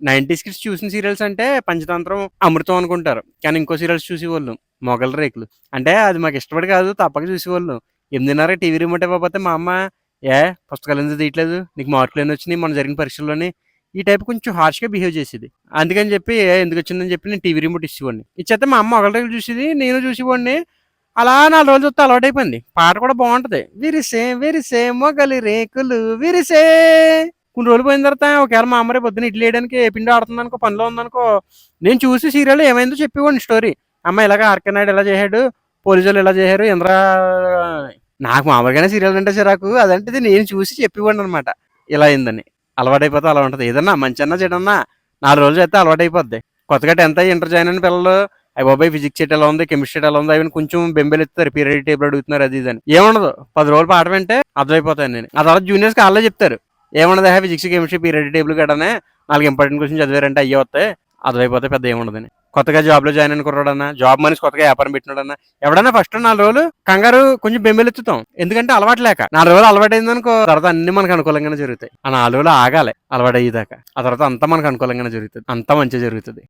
90స్ kids చూసిన serials అంటే పంచతంత్రం, అమృతం అనుకుంటారు. కానీ ఇంకో సీరియల్స్ చూసేవాళ్ళం. మొగలి రేకులు. అంటే అది మాకు ఇష్టపడి కాదు తప్పక చూసేవాళ్ళం. 8:30 టీవీ రిమోట్ ఇవ్వకపోతే మా అమ్మ, "ఏ పుస్తకాలు ఎందుకు తీయట్లేదు? నీకు మార్కులు ఎన్ని వచ్చినాయి మొన్న జరిగిన పరీక్షల్లోని?" ఈ టైప్ కొంచెం హార్ష్‌గా బిహేవ్ చేసేది. అందుకని చెప్పి ఎందుకొచ్చిందని చెప్పి నేను టీవీ రిమోట్ ఇచ్చేవాడిని. ఇచ్చేస్తే మా అమ్మ మొగలి రేకులు చూసేది. నేను చూసేవాడిని. అలా 4 రోజులు చూస్తే అలవాటైపోయింది. పాట కూడా బావుంటది. విరిసే విరిసే మొగలి రేకులు విరిసే. కొన్ని రోజులు పోయిన తర్వాత ఒకవేళ మా అమ్మ రేపు పొద్దున్న ఇడ్లీ వేయడానికి ఏ పిండో ఆడుతుందనుకో, పనిలో ఉందనుకో, నేను చూసి సీరియల్‌లో ఏమైందో చెప్పేవాడిని స్టోరీ. అమ్మ ఇలాగ ఆర్‌కే నాయుడు ఇలా చేసాడు, పోలీసోళ్ళు ఇలా చేశారు, ఇంద్ర నాకు మామూలుగానే సీరియల్ అంటే చిరాకు. అదంటిది నేను చూసి చెప్పేవాడిననమాట. ఇలా అయిందని. అలవాటైపోతే అలా ఉంటది. ఏదన్నా మంచన్నా, చెడన్నా 4 రోజులు చేస్తే అలవాటైపోద్ది. కొత్తగా 10th ఇంటర్ జాయిన్ అయిన పిల్లలు అయ్య బాబోయ్! ఫిజిక్స్ షీట్ ఎలా ఉంది, కెమిస్ట్రీ షీట్ ఎలా ఉంది, అవి కొంచెం బెంబేలెత్తుతారు. పీరియడ్ టేబుల్ అడుగుతున్నారు అది ఇది అని. ఏముండదు. 10 రోజులు పాఠం వింటే అర్థమైపోతాను నేను. ఆ తర్వాత జూనియర్స్‌కి ఆళ్ళే చెప్తారు. ఏముండదు ఫిజిక్స్, కెమిస్ట్రీ పీరియడ్ టేబుల్ గడనే 4 ఇంపార్టెంట్ క్వెషన్స్ చదివారంటే అయ్యే వస్తాయి. అర్థమైపోతాయి పెద్ద ఏముండదని. కొత్తగా జాబ్‌లో జాయిన్ అయిన కుర్రోడన్నా, జాబ్ మనిషి కొత్తగా వ్యాపారం పెట్టినోడన్నా, ఎవడన్నా ఫస్ట్ 4 రోజులు కంగారు కొంచెం బెంబేలెత్తుతాం. ఎందుకంటే అలవాటు లేక. 4 రోజులు అలవాటయిందనుకో తర్వాత అన్ని మనకు అనుకూలంగానే జరుగుతాయి. ఆ 4 రోజులు ఆగాలి అలవాటయ్యేదాకా. ఆ తర్వాత అంతా మనకు అనుకూలంగానే జరుగుతది. అంతా మంచిగా జరుగుతది.